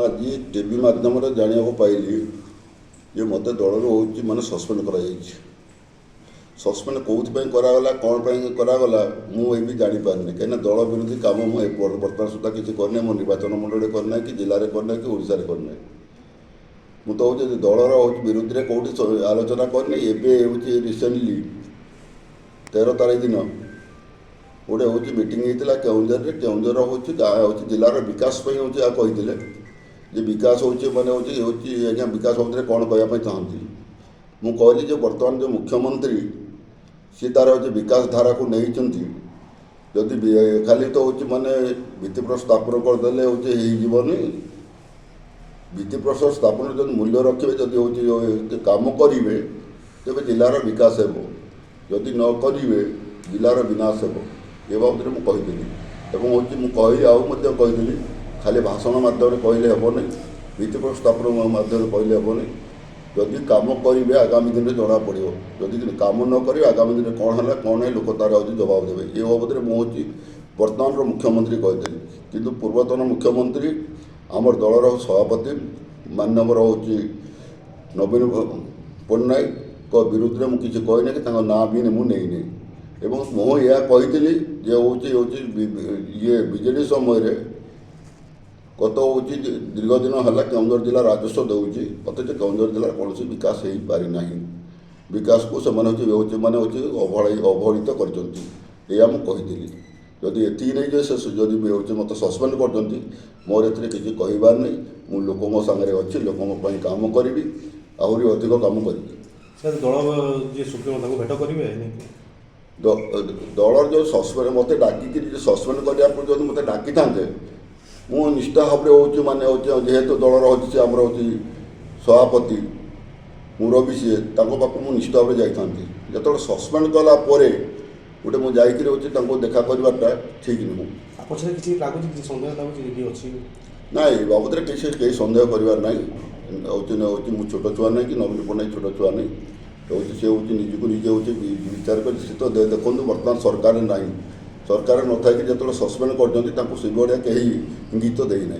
आज टीवी माध्यम जाना पाइली जे मत दल हूँ माने सस्पेंड कर सस्पेंड कौन कराला कौन कराला मुझे भी जापारे कहीं दल विरोधी कम मुझे बर्तमान सुधा किसी करना मो निर्वाचन मंडल करना कि जिले में करना कि ओडार करना मुझे तो हूँ दलर हूँ विरोधी में कौटी आलोचना करनी एवं रिसेंटली 13 तारीख दिन गोटे हूँ मीटिंग होता केउंझर हूँ गाँ हूँ जिलार विकास हूँ कही जे विकास होची माने होची आज्ञा विकास बाबद कौन कहवाई चाहती मु कहली जो बर्तमान जो मुख्यमंत्री सी तार हूँ विकास धारा को नहीं जदि खाली तो हूँ माने भित्तिप्रस्तर स्थापन करदे होनी भित्तिप्रस्तर स्थापन जो मूल्य रखिए जदि हूँ कम करेंगे तेज जिलार विकास हो जदि न करेंगे जिलार विनाश हो ये बाबद में मुझे हूँ मुझे आउदी खाली भाषण मध्यम कहले हेनी भित्तिप्रस्तर स्थापन मध्यम कहले हेनी जदि कम करेंगे आगामी दिन में जना पड़ो जदि कम न करेंगे आगामी दिन में कौन है कौन है लोक तार हूँ जवाब देवे ये बाबद में मुझे बर्तमान मुख्यमंत्री कही किंतु पूर्वतन मुख्यमंत्री आमर दलर सभापति माननीय हूँ नवीन पट्टनायक विरुद्ध में मुझे किसी कहना कि ना भी मुझे एवं मुझे यह कही जे हूँ ये बीजेडी समय गत हूँ दीर्घ दिन है केउंझर जिला राजस्व दूसरी अथच केउंझर जिला कौन विकास हो पारि ना विकास को से मैंने अवहेलित करी जदि ये नहीं जे जदि हूँ मत सस्पेंड कर मोर ए किसी कहबार नहीं मु लोक मो सागर अच्छी लोक कम करी आहरी अधिक कम करी दलर जो सस्पेंड मत डाक सस्पेंड करने मत डाकी था मु निष्ठा भाव हूँ माने जेहेतु दलर हूँ आम हूँ सभापति मुरबी सी पाक मुझे निष्ठा भाव जाता जो सस्पेंड कलापर गोटे मुझे हूँ देखा करवाटा ठीक नुह ना बाबद किसी कई सन्देह करार ना हूँ मुझे छोट छुआ नहीं कि नवीन पट्टनायक छोट छुआ नहीं हूँ सी हूँ निजक निजे हूँ विचार कर सी तो देखो बर्तमान सरकार ना सरकार न था कि जो सस्पेंड कर गीत देना।